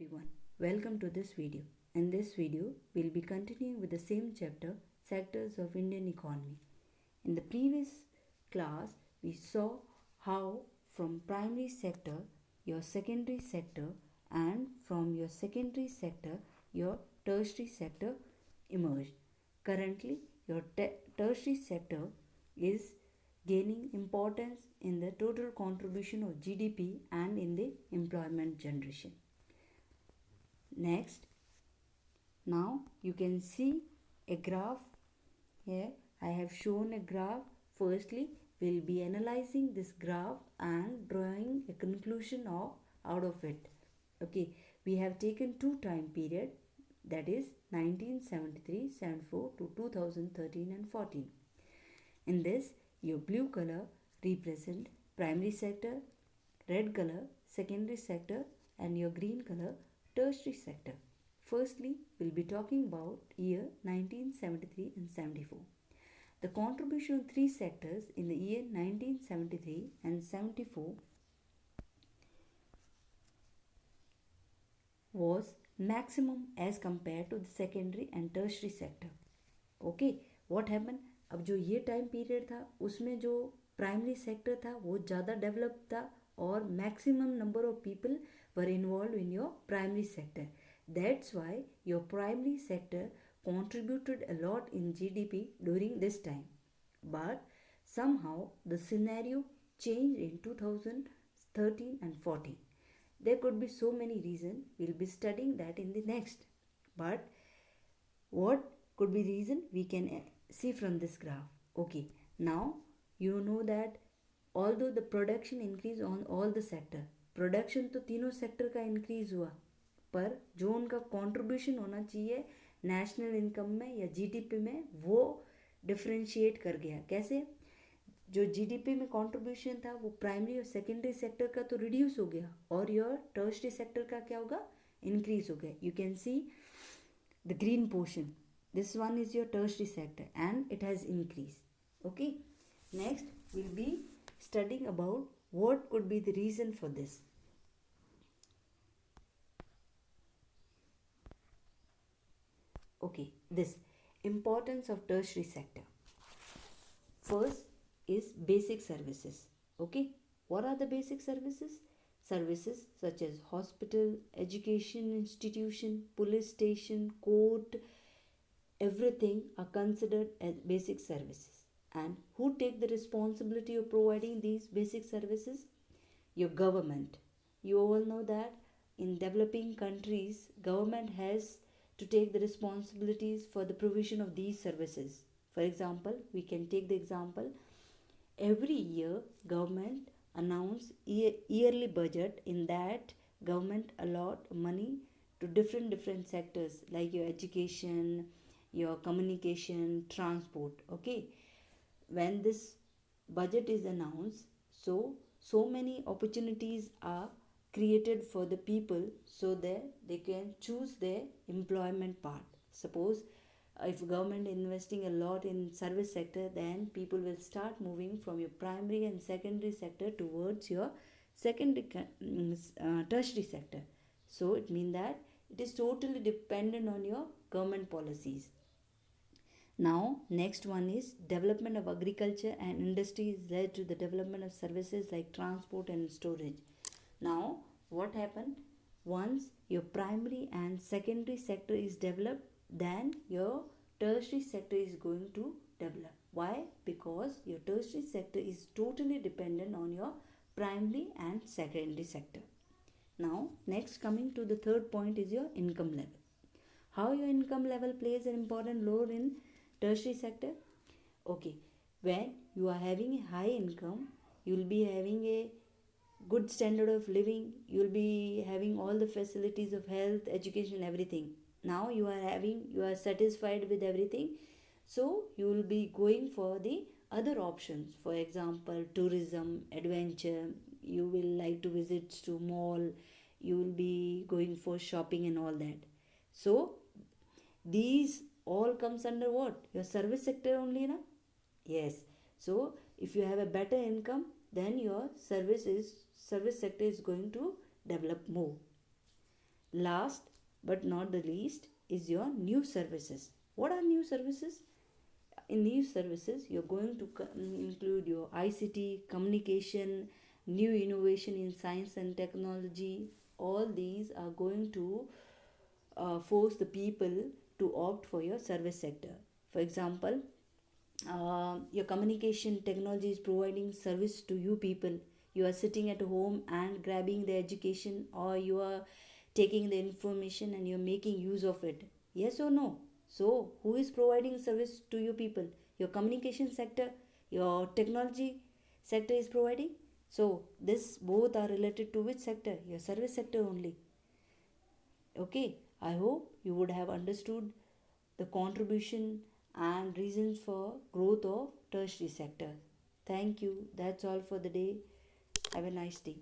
Everyone, welcome to this video. In this video, we'll be continuing with the same chapter, Sectors of Indian Economy. In the previous class, we saw how from primary sector, your secondary sector, and from your secondary sector, your tertiary sector emerged. Currently, your tertiary sector is gaining importance in the total contribution of GDP and in the employment generation. Next, now you can see a graph here. I have shown a graph. Firstly, we'll be analyzing this graph and drawing a conclusion out of it. Okay, we have taken two time period, that is 1973-74 to 2013 and 14. In this, your blue color represent primary sector, red color secondary sector, and your green color tertiary sector. Firstly, we'll be talking about year 1973 and 74. The contribution of three sectors in the year 1973 and 74 was maximum as compared to the secondary and tertiary sector. Okay, what happened? अब जो ये time period था उसमें जो primary sector था वो ज़्यादा develop था और maximum number of people were involve in your primary sector. That's why your primary sector contributed a lot in GDP during this time. But somehow the scenario changed in 2013 and 14. There could be so many reasons. We'll be studying that in the next. But what could be reason we can see from this graph. Okay, now you know that although the production increase on all the sector, production तो तीनों sector का increase हुआ, पर जो उनका contribution होना चाहिए national income में या जीडीपी में वो डिफरेंशिएट कर गया. कैसे? जो जीडीपी में कंट्रीब्यूशन था वो प्राइमरी और सेकेंडरी सेक्टर का तो रिड्यूस हो गया और योर टर्शरी सेक्टर का क्या होगा? इंक्रीज हो गया. You can see the green portion. This one is your tertiary sector and it has increased. Okay. Next, we'll be studying about what could be the reason for this. Okay, this importance of tertiary sector. First is basic services. Okay, what are the basic services? Services such as hospital, education institution, police station, court, everything are considered as basic services. And who take the responsibility of providing these basic services? Your government. You all know that in developing countries, government has to take the responsibilities for the provision of these services. For example, we can take the example, every year government announce yearly budget. In that, government allot money to different sectors like your education, your communication, transport. Okay, when this budget is announced, so many opportunities are created for the people so that they can choose their employment part. Suppose if government investing a lot in service sector, then people will start moving from your primary and secondary sector towards your secondary tertiary sector. So it means that it is totally dependent on your government policies. Now, next one is development of agriculture and industry is led to the development of services like transport and storage. Now, what happened? Once your primary and secondary sector is developed, then your tertiary sector is going to develop. Why? Because your tertiary sector is totally dependent on your primary and secondary sector. Now, next coming to the third point is your income level. How your income level plays an important role in tertiary sector? Okay, when you are having a high income, you will be having a good standard of living, you will be having all the facilities of health, education, everything. Now you are satisfied with everything, so you will be going for the other options. For example, tourism, adventure, you will like to visit to mall, you will be going for shopping and all that. So these all comes under what? Your service sector only, na? Yes. So if you have a better income, then your service sector is going to develop more. Last but not the least is your new services. What are new services? In these services, you're going to include your ICT, communication, new innovation in science and technology. All these are going to force the people to opt for your service sector. For example, your communication technology is providing service to you people. You are sitting at home and grabbing the education, or you are taking the information and you're making use of it. Yes or no? So who is providing service to you people? Your communication sector, your technology sector is providing. So this both are related to which sector? Your service sector only. Okay, I hope you would have understood the contribution and reasons for growth of tertiary sector. Thank you. That's all for the day. Have a nice day.